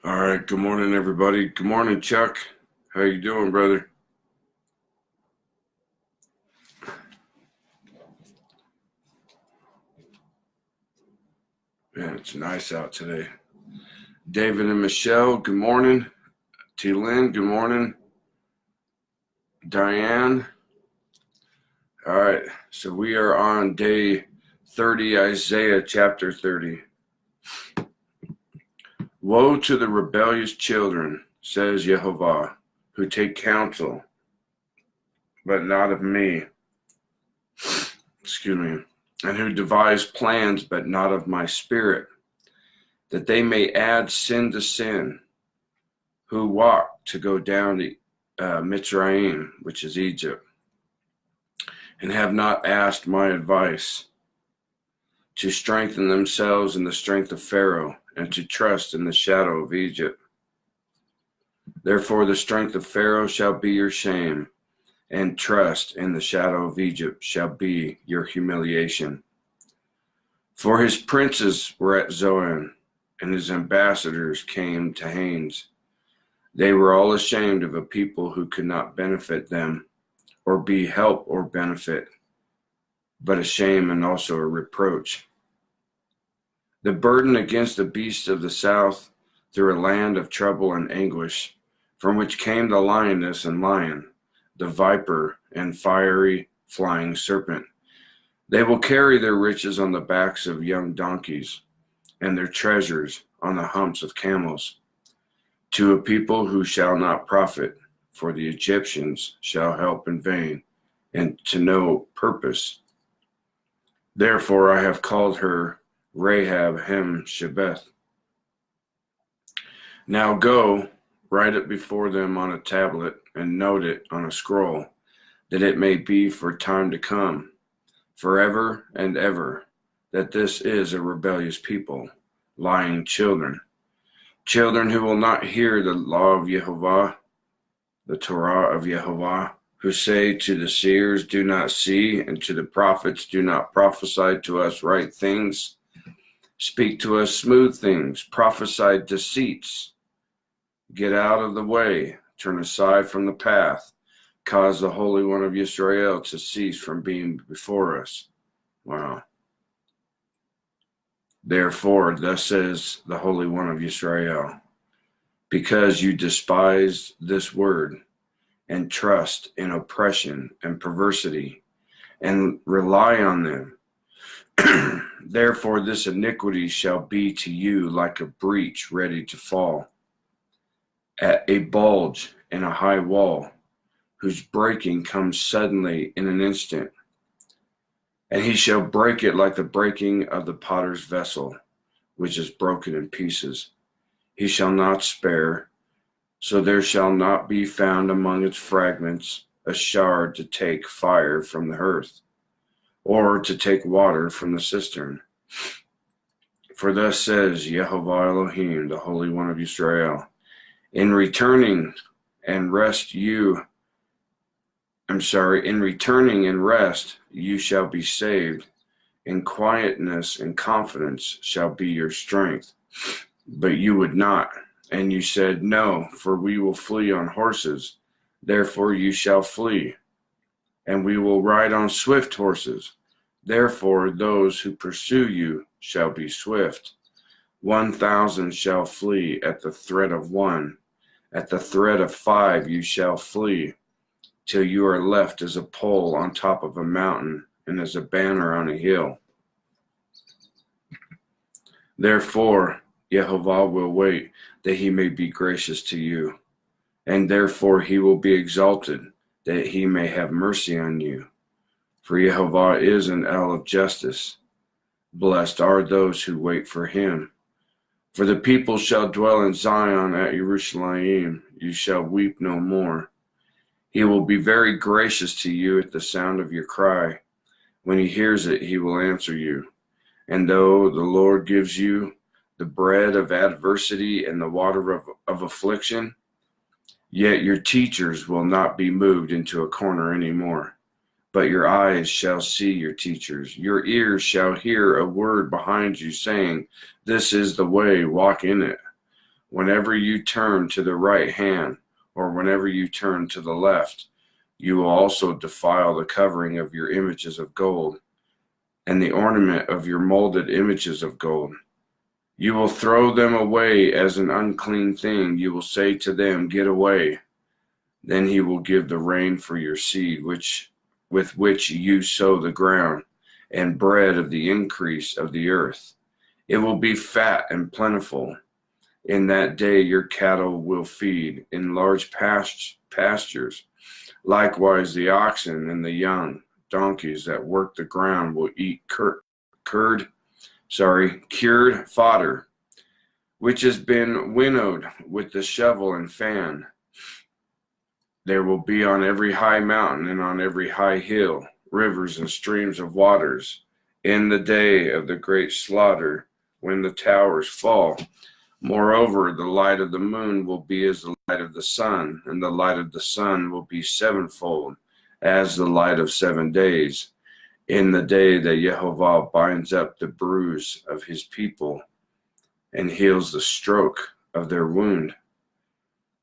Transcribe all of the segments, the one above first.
All right. Good morning, everybody. Good morning, Chuck. How you doing, brother? Man, it's nice out today. David and Michelle, good morning. T. Lynn, good morning. Diane. All right. So we are on day 30, Isaiah chapter 30. Woe to the rebellious children, says Jehovah, who take counsel, but not of me. Excuse me. And who devise plans, but not of my spirit, that they may add sin to sin, who walk to go down to Mitzrayim, which is Egypt, and have not asked my advice, to strengthen themselves in the strength of Pharaoh, and to trust in the shadow of Egypt. Therefore the strength of Pharaoh shall be your shame, and trust in the shadow of Egypt shall be your humiliation. For his princes were at Zoan, and his ambassadors came to Hanes. They were all ashamed of a people who could not benefit them, or be help or benefit, but a shame and also a reproach. The burden against the beasts of the south, through a land of trouble and anguish, from which came the lioness and lion, the viper and fiery flying serpent. They will carry their riches on the backs of young donkeys, and their treasures on the humps of camels, to a people who shall not profit, for the Egyptians shall help in vain, and to no purpose. Therefore I have called her Rahab Shebeth. Now go, write it before them on a tablet, and note it on a scroll, that it may be for time to come, forever and ever, that this is a rebellious people, lying children who will not hear the law of Jehovah, the Torah of Jehovah, who say to the seers, do not see, and to the prophets, do not prophesy to us right things. Speak to us smooth things, prophesy deceits. Get out of the way, turn aside from the path, cause the Holy One of Israel to cease from being before us. Wow. Therefore, thus says the Holy One of Israel, because you despise this word, and trust in oppression and perversity, and rely on them, therefore this iniquity shall be to you like a breach ready to fall, at a bulge in a high wall, whose breaking comes suddenly in an instant. And he shall break it like the breaking of the potter's vessel, which is broken in pieces. He shall not spare, so there shall not be found among its fragments a shard to take fire from the hearth, or to take water from the cistern. For thus says Jehovah Elohim, the Holy One of Israel, in returning and rest you shall be saved. In quietness and confidence shall be your strength. But you would not, and you said, no, for we will flee on horses. Therefore you shall flee, and we will ride on swift horses. Therefore those who pursue you shall be swift. 1,000 shall flee at the threat of one. At the threat of 5 you shall flee, till you are left as a pole on top of a mountain and as a banner on a hill. Therefore, Jehovah will wait that he may be gracious to you, and therefore he will be exalted that he may have mercy on you. For Jehovah is an El of justice. Blessed are those who wait for him. For the people shall dwell in Zion at Jerusalem. You shall weep no more. He will be very gracious to you at the sound of your cry. When he hears it, he will answer you. And though the Lord gives you the bread of adversity and the water of affliction, yet your teachers will not be moved into a corner anymore. But your eyes shall see your teachers. Your ears shall hear a word behind you saying, this is the way, walk in it. Whenever you turn to the right hand, or whenever you turn to the left, you will also defile the covering of your images of gold, and the ornament of your molded images of gold. You will throw them away as an unclean thing. You will say to them, get away. Then he will give the rain for your seed, with which you sow the ground, and bread of the increase of the earth. It will be fat and plentiful. In that day your cattle will feed in large pastures. Likewise the oxen and the young donkeys that work the ground will eat cured fodder, which has been winnowed with the shovel and fan. There will be on every high mountain and on every high hill rivers and streams of waters in the day of the great slaughter, when the towers fall. Moreover, the light of the moon will be as the light of the sun, and the light of the sun will be sevenfold, as the light of 7 days, in the day that Yehovah binds up the bruise of his people and heals the stroke of their wound.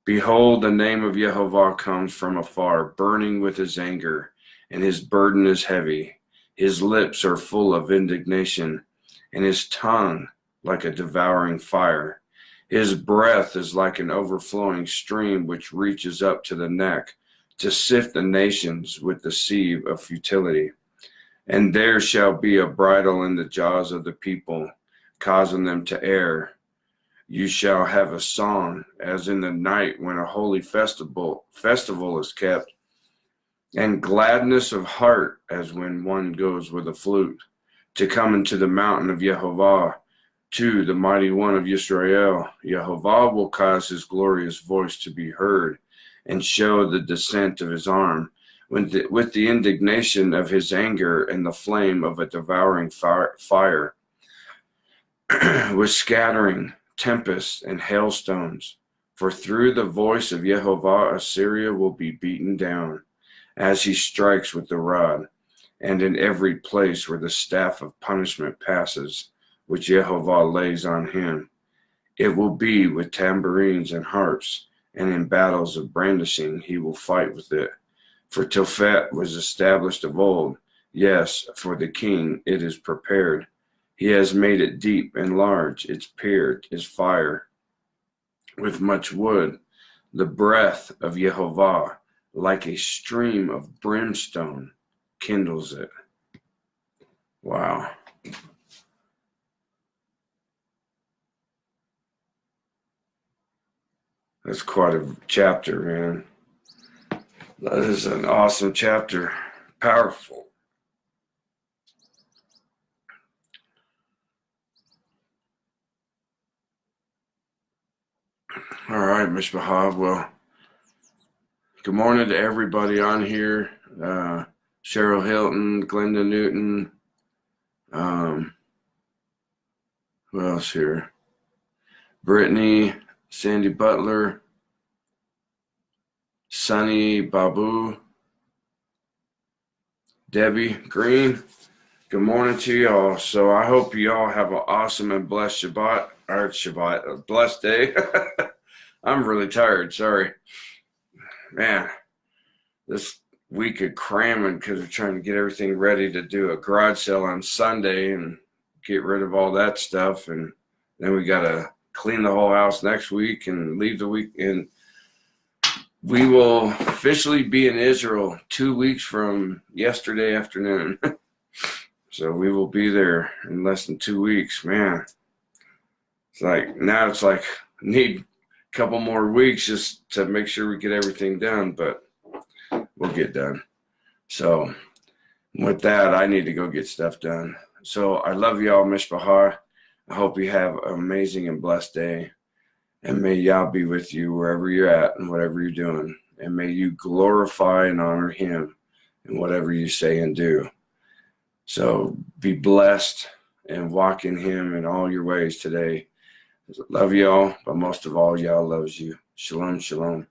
Behold, the name of Yehovah comes from afar, burning with his anger, and his burden is heavy. His lips are full of indignation, and his tongue like a devouring fire. His breath is like an overflowing stream which reaches up to the neck, to sift the nations with the sieve of futility. And there shall be a bridle in the jaws of the people, causing them to err. You shall have a song as in the night when a holy festival is kept, and gladness of heart as when one goes with a flute, to come into the mountain of Yehovah, to the mighty one of Israel. Yehovah will cause his glorious voice to be heard, and show the descent of his arm, with the indignation of his anger and the flame of a devouring fire, with scattering, tempests, and hailstones. For through the voice of Yehovah Assyria will be beaten down, as he strikes with the rod, and in every place where the staff of punishment passes, which Yehovah lays on him. It will be with tambourines and harps, and in battles of brandishing he will fight with it. For Tophet was established of old, yes, for the king it is prepared. He has made it deep and large, its pier is fire, with much wood. The breath of Yehovah, like a stream of brimstone, kindles it. Wow. That's quite a chapter, man. That is an awesome chapter. Powerful. All right, Mishpahav. Well, good morning to everybody on here. Cheryl Hilton, Glenda Newton. Who else here? Brittany, Sandy Butler, Sunny Babu, Debbie Green. Good morning to y'all. So I hope y'all have an awesome and blessed a blessed day. I'm really tired, sorry. Man, this week of cramming because we're trying to get everything ready to do a garage sale on Sunday and get rid of all that stuff. And then we got to clean the whole house next week and leave the week. And we will officially be in Israel 2 weeks from yesterday afternoon. So we will be there in less than 2 weeks, man. It's like need a couple more weeks just to make sure we get everything done, but we'll get done. So with that, I need to go get stuff done. So I love y'all, Mishpahar. I hope you have an amazing and blessed day. And may Yah be with you wherever you're at and whatever you're doing. And may you glorify and honor him in whatever you say and do. So be blessed and walk in him in all your ways today. Love y'all, but most of all, Yah loves you. Shalom, shalom.